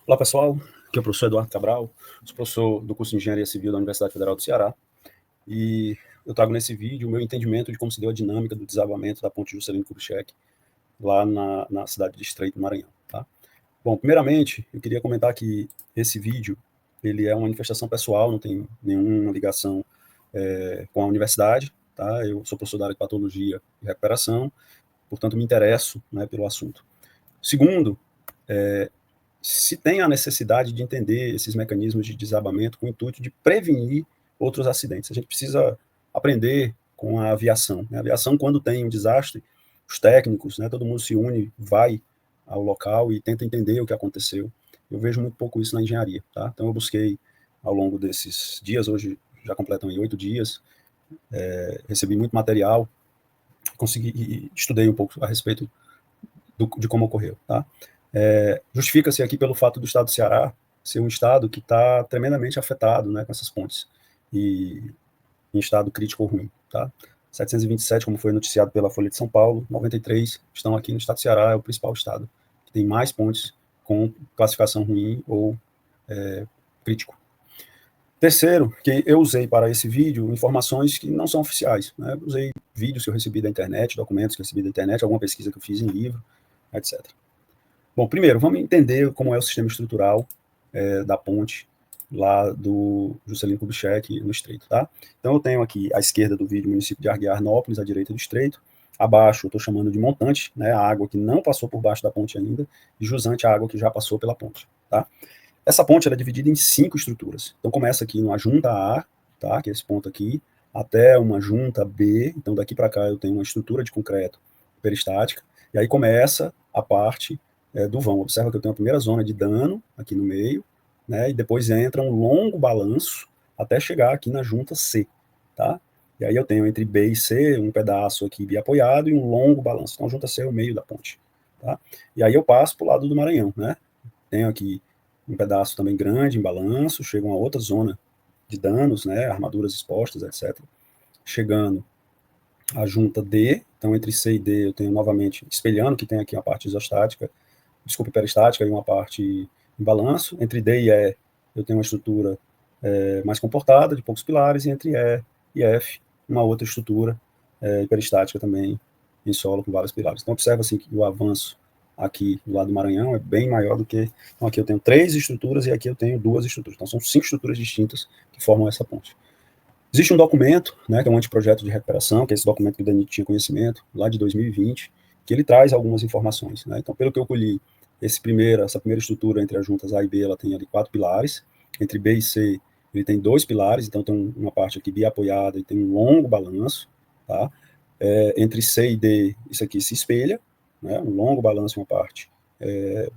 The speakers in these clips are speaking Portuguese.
Olá, pessoal. Aqui é o professor Eduardo Cabral, sou professor do curso de Engenharia Civil da Universidade Federal do Ceará, e eu trago nesse vídeo o meu entendimento de como se deu a dinâmica do desabamento da ponte Juscelino Kubitschek lá na cidade de Estreito, do Maranhão. Tá? Bom, primeiramente, eu queria comentar que esse vídeo ele é uma manifestação pessoal, não tem nenhuma ligação com a universidade. Tá? Eu sou professor da área de patologia e recuperação, portanto me interesso, né, pelo assunto. Segundo, se tem a necessidade de entender esses mecanismos de desabamento com o intuito de prevenir outros acidentes. A gente precisa aprender com a aviação. A aviação, quando tem um desastre, os técnicos, todo mundo se une, vai ao local e tenta entender o que aconteceu. Eu vejo muito pouco isso na engenharia. Tá? Então eu busquei, ao longo desses dias, hoje já completam 8 dias, recebi muito material, estudei um pouco a respeito de como ocorreu. Tá? Justifica-se aqui pelo fato do estado do Ceará ser um estado que está tremendamente afetado, né, com essas pontes, e em estado crítico ruim. Tá? 727, como foi noticiado pela Folha de São Paulo, 93 estão aqui no estado do Ceará, é o principal estado que tem mais pontes com classificação ruim ou crítico. Terceiro, que eu usei para esse vídeo informações que não são oficiais. Né? Usei vídeos que eu recebi da internet, documentos que eu recebi da internet, alguma pesquisa que eu fiz em livro, etc. Bom, primeiro, vamos entender como é o sistema estrutural da ponte lá do Juscelino Kubitschek no Estreito, tá? Então eu tenho aqui à esquerda do vídeo o município de Arguiarnópolis, à direita do Estreito. Abaixo eu estou chamando de montante, né, a água que não passou por baixo da ponte ainda, e jusante a água que já passou pela ponte, tá? Essa ponte é dividida em 5 estruturas. Então começa aqui numa junta A, tá, que é esse ponto aqui, até uma junta B. Então daqui para cá eu tenho uma estrutura de concreto peristática, e aí começa a parte do vão. Observa que eu tenho a primeira zona de dano aqui no meio, né, e depois entra um longo balanço até chegar aqui na junta C, tá? E aí eu tenho entre B e C um pedaço aqui biapoiado e um longo balanço. Então a junta C é o meio da ponte, tá? E aí eu passo para o lado do Maranhão, né? Tenho aqui um pedaço também grande em balanço, chega uma outra zona de danos, né, armaduras expostas, etc. Chegando a junta D, então entre C e D eu tenho novamente, espelhando que tem aqui a parte isostática, peristática e uma parte em balanço. Entre D e E eu tenho uma estrutura mais comportada, de poucos pilares, e entre E e F uma outra estrutura peristática também em solo com vários pilares. Então observa assim que o avanço aqui do lado do Maranhão é bem maior do que... Então aqui eu tenho 3 estruturas e aqui eu tenho 2 estruturas. Então são 5 estruturas distintas que formam essa ponte. Existe um documento, né, que é um anteprojeto de recuperação, que é esse documento que o DENIT tinha conhecimento, lá de 2020, que ele traz algumas informações. Né? Então, pelo que eu colhi, essa primeira estrutura entre as juntas A e B, ela tem ali 4 pilares. Entre B e C, ele tem 2 pilares, então tem uma parte aqui biapoiada e tem um longo balanço. Tá? Entre C e D, isso aqui se espelha, né? Um longo balanço e uma parte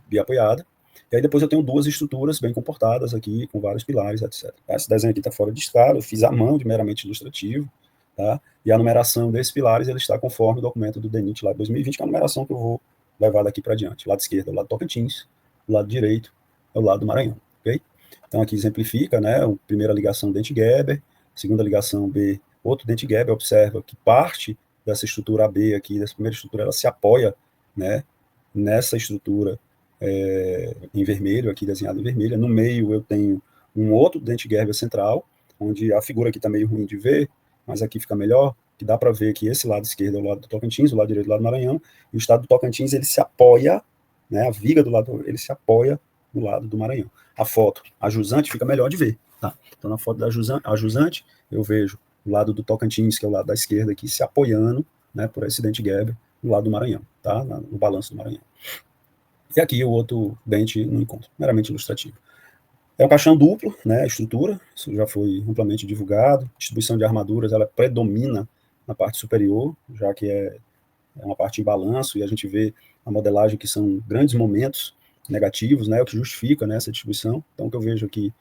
biapoiada. E aí depois eu tenho 2 estruturas bem comportadas aqui, com vários pilares, etc. Esse desenho aqui está fora de escala, eu fiz à mão, de meramente ilustrativo, tá? E a numeração desses pilares, ele está conforme o documento do DENIT lá de 2020, que é a numeração que eu vou levar daqui para diante. O lado esquerdo é o lado do Tocantins, o lado direito é o lado do Maranhão, ok? Então aqui exemplifica, né, a primeira ligação Dente-Geber, segunda ligação B, outro Dente-Geber. Observa que parte dessa estrutura AB aqui, dessa primeira estrutura, ela se apoia, né, nessa estrutura em vermelho, aqui desenhado em vermelho. No meio eu tenho um outro Dente-Geber central, onde a figura aqui está meio ruim de ver, mas aqui fica melhor, que dá para ver que esse lado esquerdo é o lado do Tocantins, o lado direito é o lado do Maranhão, e o estado do Tocantins, ele se apoia, né, a viga do lado, ele se apoia no lado do Maranhão. A foto, a jusante, fica melhor de ver, tá? Então na foto da jusante, eu vejo o lado do Tocantins, que é o lado da esquerda aqui, se apoiando, né, por esse Dente-Geber no lado do Maranhão, tá? No balanço do Maranhão. E aqui o outro dente no encontro, meramente ilustrativo. É um caixão duplo, né, a estrutura, isso já foi amplamente divulgado. A distribuição de armaduras, ela predomina na parte superior, já que é uma parte em balanço, e a gente vê a modelagem que são grandes momentos negativos, né, o que justifica, né, essa distribuição. Então, o que eu vejo aqui,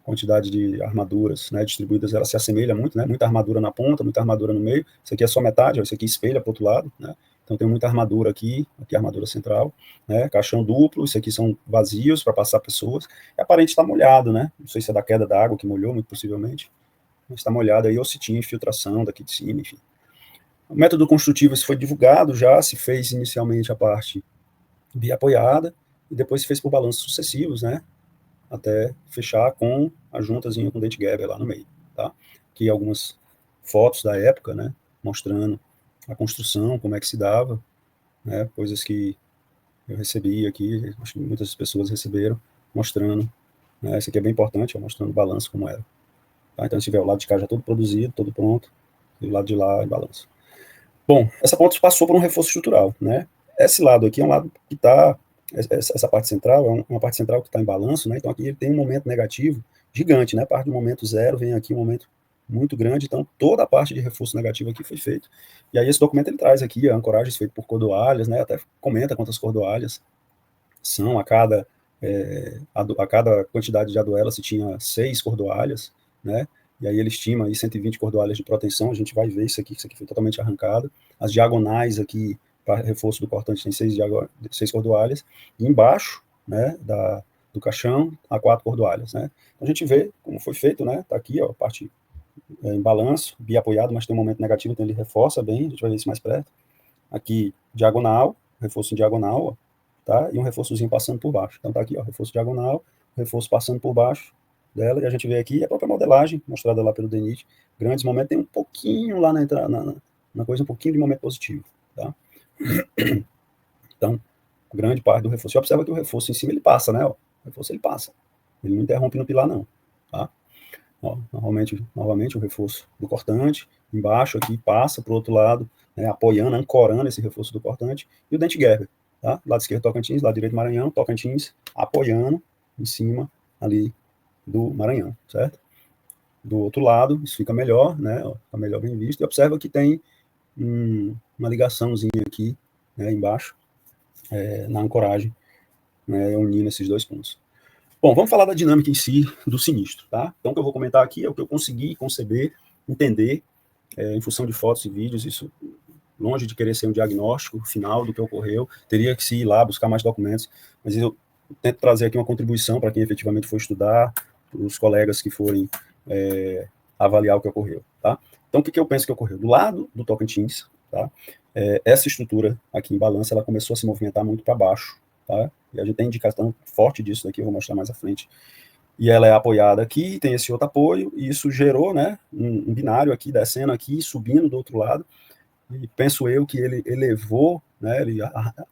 a quantidade de armaduras, né, distribuídas, ela se assemelha muito, né, muita armadura na ponta, muita armadura no meio. Isso aqui é só metade, isso aqui espelha para o outro lado, né. Então tem muita armadura aqui a armadura central, né, caixão duplo, isso aqui são vazios para passar pessoas, e aparente está molhado, né, não sei se é da queda da água que molhou, muito possivelmente, mas está molhado aí, ou se tinha infiltração daqui de cima, enfim. O método construtivo, isso foi divulgado já, se fez inicialmente a parte biapoiada, e depois se fez por balanços sucessivos, né, até fechar com a juntazinha com dente Gerber lá no meio, tá? Aqui algumas fotos da época, né, mostrando a construção, como é que se dava, né, coisas que eu recebi aqui, acho que muitas pessoas receberam, mostrando, né, esse aqui é bem importante, ó, mostrando o balanço como era. Tá? Então, se tiver o lado de cá já todo produzido, todo pronto, e o lado de lá em balanço. Bom, essa ponte passou por um reforço estrutural, né? Esse lado aqui é um lado que está, essa parte central é uma parte central que está em balanço, né? Então aqui ele tem um momento negativo gigante, né? A parte do momento zero vem aqui um momento muito grande, então toda a parte de reforço negativo aqui foi feito. E aí esse documento ele traz aqui a ancoragens feitas por cordoalhas, né? Até comenta quantas cordoalhas são a cada quantidade de aduela se tinha 6 cordoalhas, né? E aí ele estima aí 120 cordoalhas de proteção, a gente vai ver isso aqui foi totalmente arrancado. As diagonais aqui, para reforço do cortante, tem 6 cordoalhas, e embaixo, né, do caixão, há 4 cordoalhas, né? Então a gente vê como foi feito, né? Tá aqui, ó, a parte em balanço, biapoiado, mas tem um momento negativo, então ele reforça bem, a gente vai ver isso mais perto. Aqui, diagonal, reforço em diagonal, ó, tá? E um reforçozinho passando por baixo. Então tá aqui, ó, reforço diagonal, reforço passando por baixo dela, e a gente vê aqui a própria modelagem, mostrada lá pelo DENIT. Grandes momentos, tem um pouquinho lá na coisa, um pouquinho de momento positivo, tá? Então, grande parte do reforço. Você observa que o reforço em cima, ele passa, né? Ó, o reforço, ele passa. Ele não interrompe no pilar, não, tá? Ó, novamente o reforço do cortante, embaixo aqui, passa para o outro lado, né, apoiando, ancorando esse reforço do cortante, e o dente Gerber, tá? Lado esquerdo Tocantins, lado direito Maranhão, Tocantins apoiando em cima ali do Maranhão, certo? Do outro lado, isso fica melhor, né, ó, fica melhor bem visto, e observa que tem uma ligaçãozinha aqui, né, embaixo, na ancoragem, né, unindo esses dois pontos. Bom, vamos falar da dinâmica em si do sinistro, tá? Então, o que eu vou comentar aqui é o que eu consegui conceber, entender, em função de fotos e vídeos, isso longe de querer ser um diagnóstico final do que ocorreu, teria que se ir lá buscar mais documentos, mas eu tento trazer aqui uma contribuição para quem efetivamente for estudar, os colegas que forem avaliar o que ocorreu, tá? Então, o que eu penso que ocorreu? Do lado do Tocantins, tá? Essa estrutura aqui em balança, ela começou a se movimentar muito para baixo, tá? E a gente tem indicação forte disso daqui, eu vou mostrar mais à frente. E ela é apoiada aqui, tem esse outro apoio, e isso gerou, né, um binário aqui, descendo aqui, subindo do outro lado, e penso eu que ele elevou, né, ele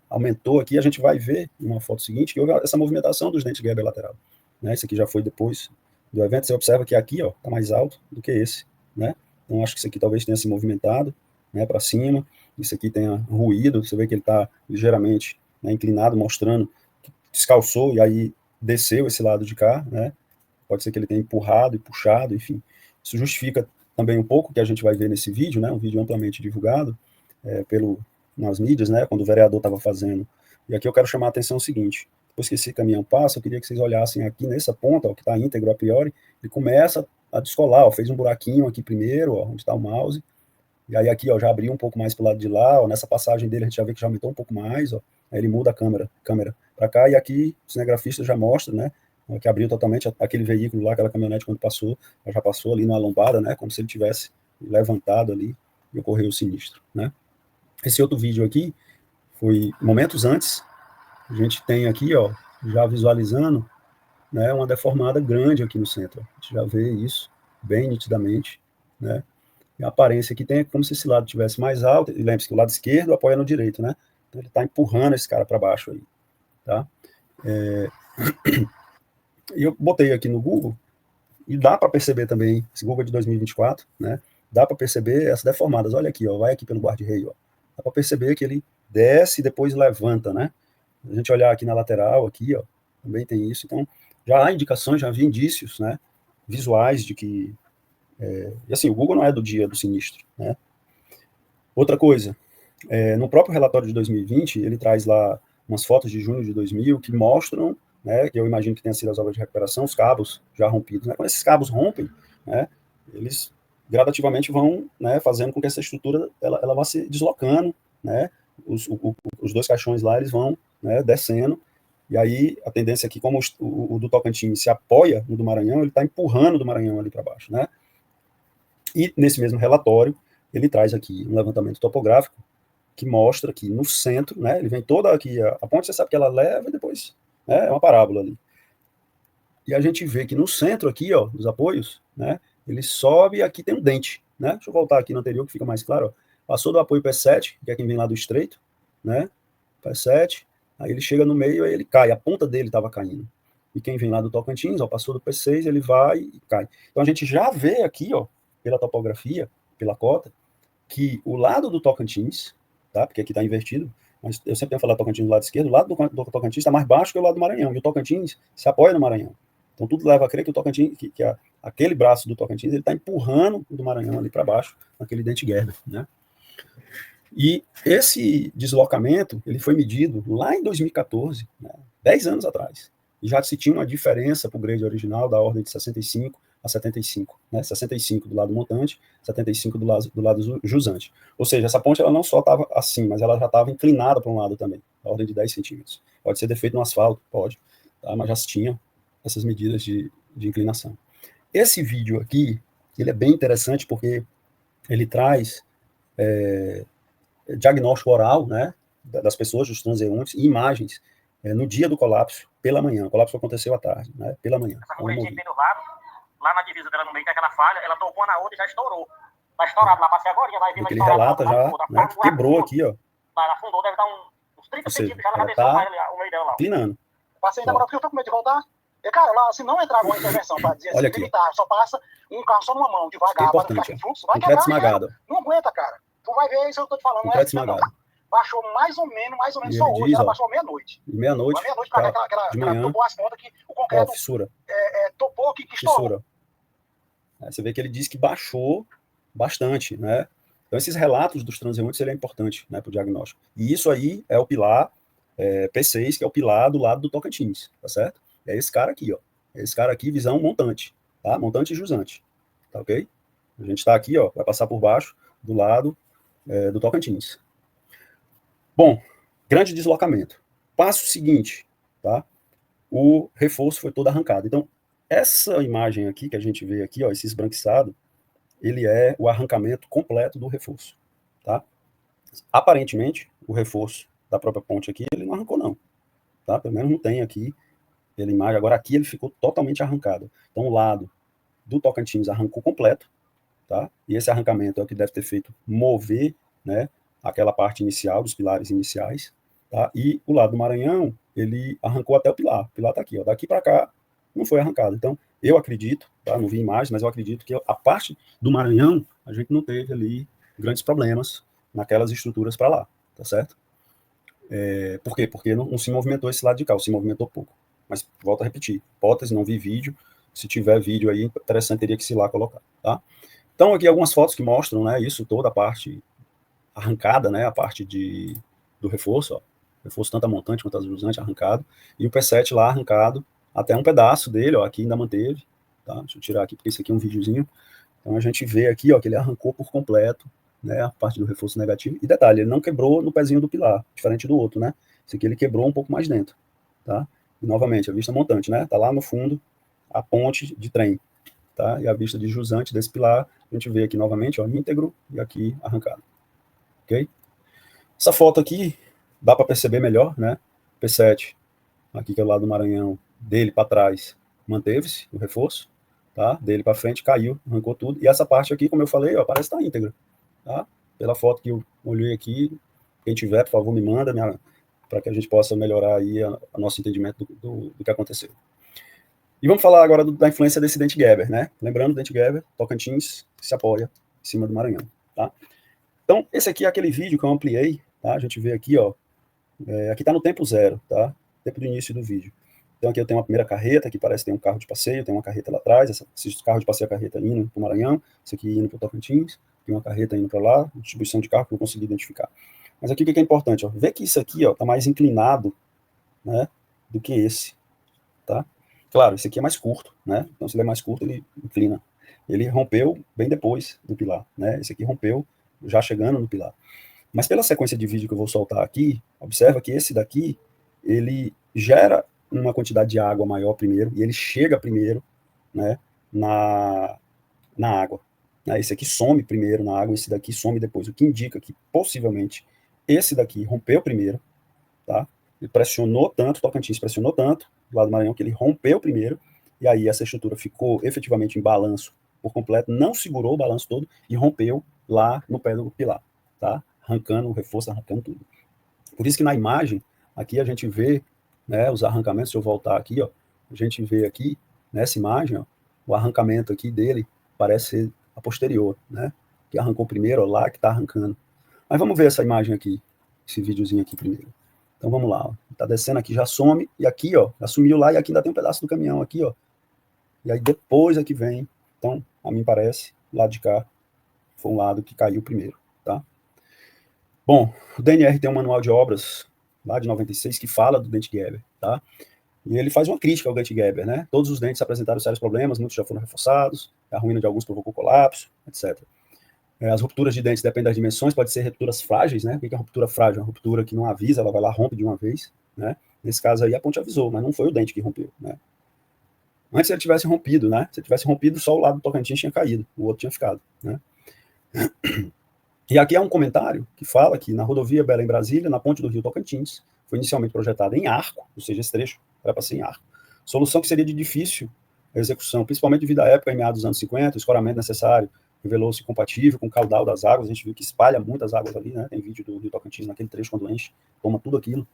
aumentou aqui, a gente vai ver numa foto seguinte que houve essa movimentação dos dentes Gerber lateral, né, esse aqui já foi depois do evento, você observa que aqui, ó, tá mais alto do que esse, né, então acho que esse aqui talvez tenha se movimentado, né, para cima, isso aqui tenha ruído, você vê que ele está ligeiramente, né, inclinado, mostrando que descalçou e aí desceu esse lado de cá, né, pode ser que ele tenha empurrado e puxado, enfim, isso justifica também um pouco que a gente vai ver nesse vídeo, né, um vídeo amplamente divulgado nas mídias, né, quando o vereador estava fazendo. E aqui eu quero chamar a atenção o seguinte, depois que esse caminhão passa, eu queria que vocês olhassem aqui nessa ponta, ó, que está íntegro a priori, ele começa a descolar, ó, fez um buraquinho aqui primeiro, ó, onde está o mouse, e aí aqui, ó, já abriu um pouco mais para o lado de lá, ó, nessa passagem dele a gente já vê que já aumentou um pouco mais, ó, aí ele muda a câmera para cá, e aqui o cinegrafista já mostra, né, que abriu totalmente aquele veículo lá, aquela caminhonete quando passou, já passou ali numa lombada, né, como se ele tivesse levantado ali e ocorreu o sinistro, né. Esse outro vídeo aqui foi momentos antes, a gente tem aqui, ó, já visualizando, né, uma deformada grande aqui no centro, a gente já vê isso bem nitidamente, né, e a aparência aqui tem é como se esse lado tivesse mais alto, e lembre-se que o lado esquerdo apoia no direito, né, então ele está empurrando esse cara para baixo aí, tá. E eu botei aqui no Google, e dá para perceber também, esse Google é de 2024, né? Dá para perceber essas deformadas. Olha aqui, ó, vai aqui pelo guarda-rei, ó. Dá para perceber que ele desce e depois levanta, né? A gente olhar aqui na lateral, aqui, ó, também tem isso. Então, já há indicações, já havia indícios, né? Visuais de que. E assim, o Google não é do dia do sinistro, né? Outra coisa, no próprio relatório de 2020, ele traz lá umas fotos de junho de 2000 que mostram, né, que eu imagino que tenha sido as obras de recuperação, os cabos já rompidos. Né? Quando esses cabos rompem, né, eles gradativamente vão, né, fazendo com que essa estrutura ela vá se deslocando, né, os dois caixões lá eles vão, né, descendo, e aí a tendência aqui, como o do Tocantins se apoia no do Maranhão, ele está empurrando do Maranhão ali para baixo. Né? E nesse mesmo relatório, ele traz aqui um levantamento topográfico que mostra que no centro, né, ele vem toda aqui, a ponte você sabe que ela leva e depois, né, é uma parábola ali. E a gente vê que no centro aqui, ó, dos apoios, né, ele sobe e aqui tem um dente, né? Deixa eu voltar aqui no anterior que fica mais claro, ó. Passou do apoio P7, que é quem vem lá do estreito, né? P7, aí ele chega no meio, aí ele cai, a ponta dele estava caindo. E quem vem lá do Tocantins, ó, passou do P6, ele vai e cai. Então a gente já vê aqui, ó, pela topografia, pela cota, que o lado do Tocantins, tá? Porque aqui está invertido, mas eu sempre tenho falado Tocantins do lado esquerdo, o lado do Tocantins está mais baixo que o lado do Maranhão, e o Tocantins se apoia no Maranhão. Então tudo leva a crer que o Tocantins, aquele braço do Tocantins, ele está empurrando o do Maranhão ali para baixo, naquele dente Gerber, né? E esse deslocamento, ele foi medido lá em 2014, né, 10 anos atrás. E já se tinha uma diferença para o grade original da ordem de 65 a 75, né, 65 do lado montante, 75 do lado jusante. Ou seja, essa ponte ela não só estava assim, mas ela já estava inclinada para um lado também, a ordem de 10 centímetros. Pode ser defeito no asfalto, pode, tá, mas já se tinha essas medidas de inclinação. Esse vídeo aqui, ele é bem interessante porque ele traz diagnóstico oral, né, das pessoas, dos transeuntes, e imagens no dia do colapso, pela manhã. O colapso aconteceu à tarde, né, pela manhã. Essa mulher tinha do lado, lá na divisa dela no meio, que é aquela falha, ela tocou na outra e já estourou. Tá estourado lá, passei agora, vai ver. Ele relata já, né, que quebrou aqui, ó. Ela afundou, deve dar uns 30 centímetros, já desceu o meio dela lá. Inclinando. Passei ainda, porque eu tô com medo de voltar. E, cara, lá, se não entrar uma intervenção para dizer assim, militar, só passa um carro só numa mão, devagar, para ficar sem fluxo, vai quebrar, esmagado. Não aguenta, cara. Tu vai ver isso, eu tô te falando, não é assim, não. Baixou mais ou menos só hoje, ela baixou meia-noite. Meia-noite, aquela topou as pontas que o concreto fissura. Topou que estourou. Fissura. Você vê que ele diz que baixou bastante, né? Então, esses relatos dos transeuntes, ele é importante, né, para o diagnóstico. E isso aí é o pilar P6, que é o pilar do lado do Tocantins, tá certo? É esse cara aqui, ó. É esse cara aqui, visão montante, tá? Montante e jusante, tá ok? A gente está aqui, ó, vai passar por baixo do lado do Tocantins. Bom, grande deslocamento. Passo seguinte, tá? O reforço foi todo arrancado. Então, essa imagem aqui que a gente vê aqui, ó, esse esbranquiçado, ele é o arrancamento completo do reforço, tá? Aparentemente, o reforço da própria ponte aqui, ele não arrancou não, tá? Pelo menos não tem aqui pela imagem. Agora aqui ele ficou totalmente arrancado. Então, o lado do Tocantins arrancou completo, tá? E esse arrancamento é o que deve ter feito mover, né, aquela parte inicial, dos pilares iniciais, tá? E o lado do Maranhão, ele arrancou até o pilar tá aqui, ó, daqui para cá não foi arrancado. Então, eu acredito, tá? Não vi imagens, mas eu acredito que a parte do Maranhão, a gente não teve ali grandes problemas naquelas estruturas para lá, tá certo? Por quê? Porque não se movimentou esse lado de cá, se movimentou pouco. Mas, volto a repetir, hipótese, não vi vídeo, se tiver vídeo aí, interessante, teria que se lá colocar, tá? Então, aqui algumas fotos que mostram, né, isso, toda a parte arrancada, né, a parte do reforço, ó, reforço tanto a montante quanto a jusante arrancado, e o P7 lá arrancado, até um pedaço dele, ó, aqui ainda manteve, tá? Deixa eu tirar aqui, porque esse aqui é um videozinho. Então, a gente vê aqui, ó, que ele arrancou por completo, né, a parte do reforço negativo. E detalhe, ele não quebrou no pezinho do pilar, diferente do outro, né? Esse aqui ele quebrou um pouco mais dentro, tá? E, novamente, a vista montante, né? Tá lá no fundo a ponte de trem, tá? E a vista de jusante desse pilar, a gente vê aqui novamente, ó, íntegro e aqui arrancado, ok? Essa foto aqui dá para perceber melhor, né? P7, aqui que é o lado do Maranhão, dele para trás, manteve-se o reforço, tá? Dele para frente caiu, arrancou tudo. E essa parte aqui, como eu falei, ó, parece estar íntegra, tá? Pela foto que eu olhei aqui, quem tiver, por favor, me manda, para que a gente possa melhorar aí o nosso entendimento do que aconteceu. E vamos falar agora da influência desse dente Gerber, né? Lembrando, o dente Gerber, Tocantins, se apoia em cima do Maranhão, tá? Então, esse aqui é aquele vídeo que eu ampliei, tá? A gente vê aqui, ó, aqui está no tempo zero, tá? Tempo do início do vídeo. Então, aqui eu tenho uma primeira carreta, que parece que tem um carro de passeio, tem uma carreta lá atrás, esse carro de passeio, a carreta indo para o Maranhão, esse aqui indo para o Tocantins, tem uma carreta indo para lá, distribuição de carro que eu consegui identificar. Mas aqui o que é importante, ó? Vê que isso aqui, ó, tá mais inclinado, né, do que esse, tá? Claro, esse aqui é mais curto, né? Então, se ele é mais curto, ele inclina. Ele rompeu bem depois do pilar, né? Esse aqui rompeu já chegando no pilar. Mas pela sequência de vídeo que eu vou soltar aqui, observa que esse daqui, ele gera uma quantidade de água maior primeiro, e ele chega primeiro, né, na água. Né? Esse aqui some primeiro na água, esse daqui some depois, o que indica que possivelmente esse daqui rompeu primeiro, tá? Ele pressionou tanto, o Tocantins pressionou tanto, do lado do Maranhão, que ele rompeu primeiro, e aí essa estrutura ficou efetivamente em balanço por completo, não segurou o balanço todo e rompeu lá no pé do pilar, tá? Arrancando o reforço, arrancando tudo. Por isso que na imagem, aqui a gente vê, né, os arrancamentos, se eu voltar aqui, ó, a gente vê aqui, nessa imagem, ó, o arrancamento aqui dele parece ser a posterior, né? Que arrancou primeiro, ó, lá que tá arrancando. Mas vamos ver essa imagem aqui, esse videozinho aqui primeiro. Então vamos lá, ó. Tá descendo aqui, já some, e aqui, ó, já sumiu lá, e aqui ainda tem um pedaço do caminhão aqui, ó. E aí depois aqui vem, então, a mim parece, lado de cá, foi um lado que caiu primeiro, tá? Bom, o DNR tem um manual de obras, lá de 96, que fala do dente Geber, tá? E ele faz uma crítica ao dente Geber, né? Todos os dentes apresentaram sérios problemas, muitos já foram reforçados, a ruína de alguns provocou colapso, etc. As rupturas de dentes dependem das dimensões, pode ser rupturas frágeis, né? O que é uma ruptura frágil? Uma ruptura que não avisa, ela vai lá, rompe de uma vez, né? Nesse caso aí, a ponte avisou, mas não foi o dente que rompeu, né? Antes ele tivesse rompido, né? Se ele tivesse rompido, só o lado do Tocantins tinha caído, o outro tinha ficado, né? E aqui há um comentário que fala que na rodovia Belém-Brasília, na ponte do Rio Tocantins, foi inicialmente projetada em arco, ou seja, esse trecho era para ser em arco. Solução que seria de difícil execução, principalmente devido à época, em meados dos anos 50, o escoramento necessário revelou-se compatível com o caudal das águas, a gente viu que espalha muitas águas ali, né? Tem vídeo do Rio Tocantins naquele trecho, quando enche, toma tudo aquilo.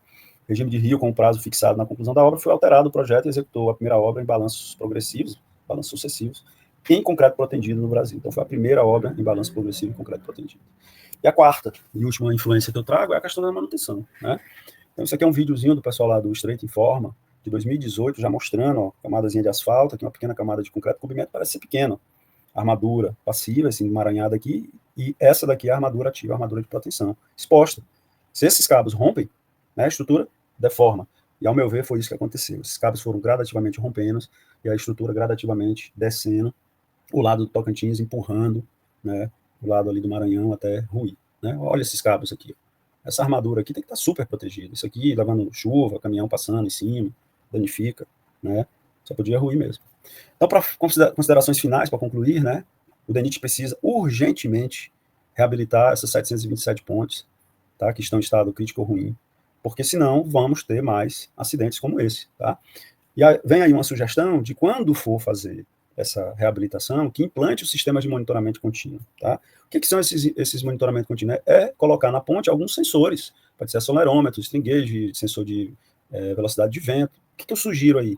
Regime de rio com o prazo fixado na conclusão da obra, foi alterado o projeto e executou a primeira obra em balanços progressivos, balanços sucessivos, em concreto protendido no Brasil. Então foi a primeira obra em balanço progressivo em concreto protendido. E a quarta e última influência que eu trago é a questão da manutenção, né? Então isso aqui é um videozinho do pessoal lá do Estreito Informa, de 2018, já mostrando, ó, camadazinha de asfalto, aqui uma pequena camada de concreto, o cobrimento parece ser pequeno, armadura passiva, assim, emaranhada aqui, e essa daqui é a armadura ativa, a armadura de proteção, exposta. Se esses cabos rompem, né, a estrutura deforma. E, ao meu ver, foi isso que aconteceu. Esses cabos foram gradativamente rompendo, e a estrutura gradativamente descendo, o lado do Tocantins empurrando, né, o lado ali do Maranhão até ruir, né? Olha esses cabos aqui, ó. Essa armadura aqui tem que estar super protegida. Isso aqui, levando chuva, caminhão passando em cima, danifica, né? Só podia ruir mesmo. Então, para considerações finais, para concluir, né, o DENIT precisa urgentemente reabilitar essas 727 pontes, tá, que estão em estado crítico ou ruim, porque senão vamos ter mais acidentes como esse, tá? E aí, vem aí uma sugestão de quando for fazer essa reabilitação, que implante o sistema de monitoramento contínuo, tá? O que são esses monitoramentos contínuos? É colocar na ponte alguns sensores, pode ser acelerômetro, string gauge, sensor de velocidade de vento. O que eu sugiro aí?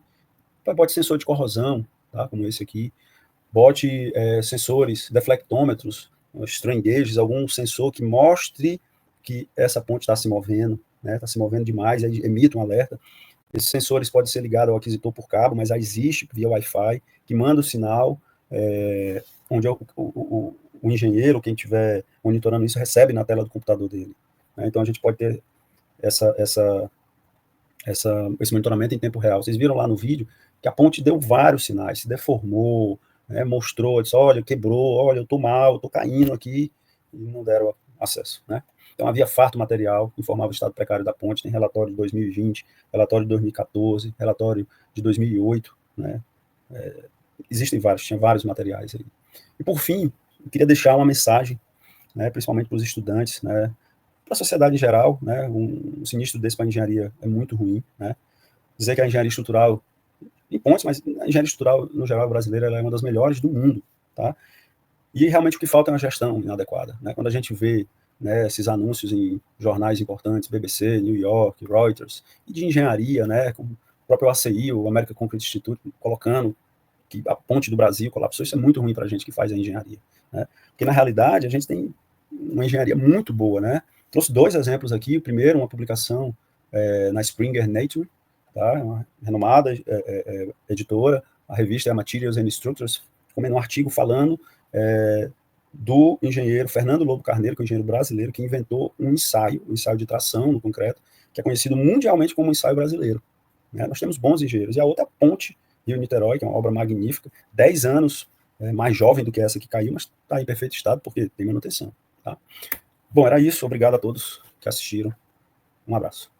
Bote sensor de corrosão, tá? Como esse aqui. Bote sensores, deflectômetros, strain gauges, algum sensor que mostre que essa ponte está se movendo, né? Está se movendo demais, aí emita um alerta. Esses sensores podem ser ligados ao aquisitor por cabo, mas já existe via Wi-Fi, que manda o sinal, onde o engenheiro, quem estiver monitorando isso, recebe na tela do computador dele, né? Então a gente pode ter esse monitoramento em tempo real. Vocês viram lá no vídeo que a ponte deu vários sinais, se deformou, né, mostrou, disse, olha, quebrou, olha, eu estou mal, eu estou caindo aqui, e não deram acesso, né? Então havia farto material, informava o estado precário da ponte, tem relatório de 2020, relatório de 2014, relatório de 2008, né? Existem vários, tinha vários materiais aí. E por fim, eu queria deixar uma mensagem, né, principalmente para os estudantes, né, para a sociedade em geral, né, um sinistro desse para a engenharia é muito ruim, né? Dizer que a engenharia estrutural, em pontos, mas a engenharia estrutural, no geral, brasileira, ela é uma das melhores do mundo, tá? E realmente o que falta é uma gestão inadequada, né? Quando a gente vê, né, esses anúncios em jornais importantes, BBC, New York, Reuters, e de engenharia, né, como o próprio ACI, o American Concrete Institute, colocando que a ponte do Brasil colapsou, isso é muito ruim para a gente que faz a engenharia, né? Porque, na realidade, a gente tem uma engenharia muito boa, né? Trouxe dois exemplos aqui. O primeiro, uma publicação na Springer Nature, tá? Uma renomada editora, a revista é Materials and Structures, comendo um artigo falando do engenheiro Fernando Lobo Carneiro, que é um engenheiro brasileiro, que inventou um ensaio de tração no concreto, que é conhecido mundialmente como ensaio brasileiro, né? Nós temos bons engenheiros. E a outra ponte, Rio-Niterói, que é uma obra magnífica, 10 anos mais jovem do que essa que caiu, mas está em perfeito estado porque tem manutenção, tá? Bom, era isso. Obrigado a todos que assistiram. Um abraço.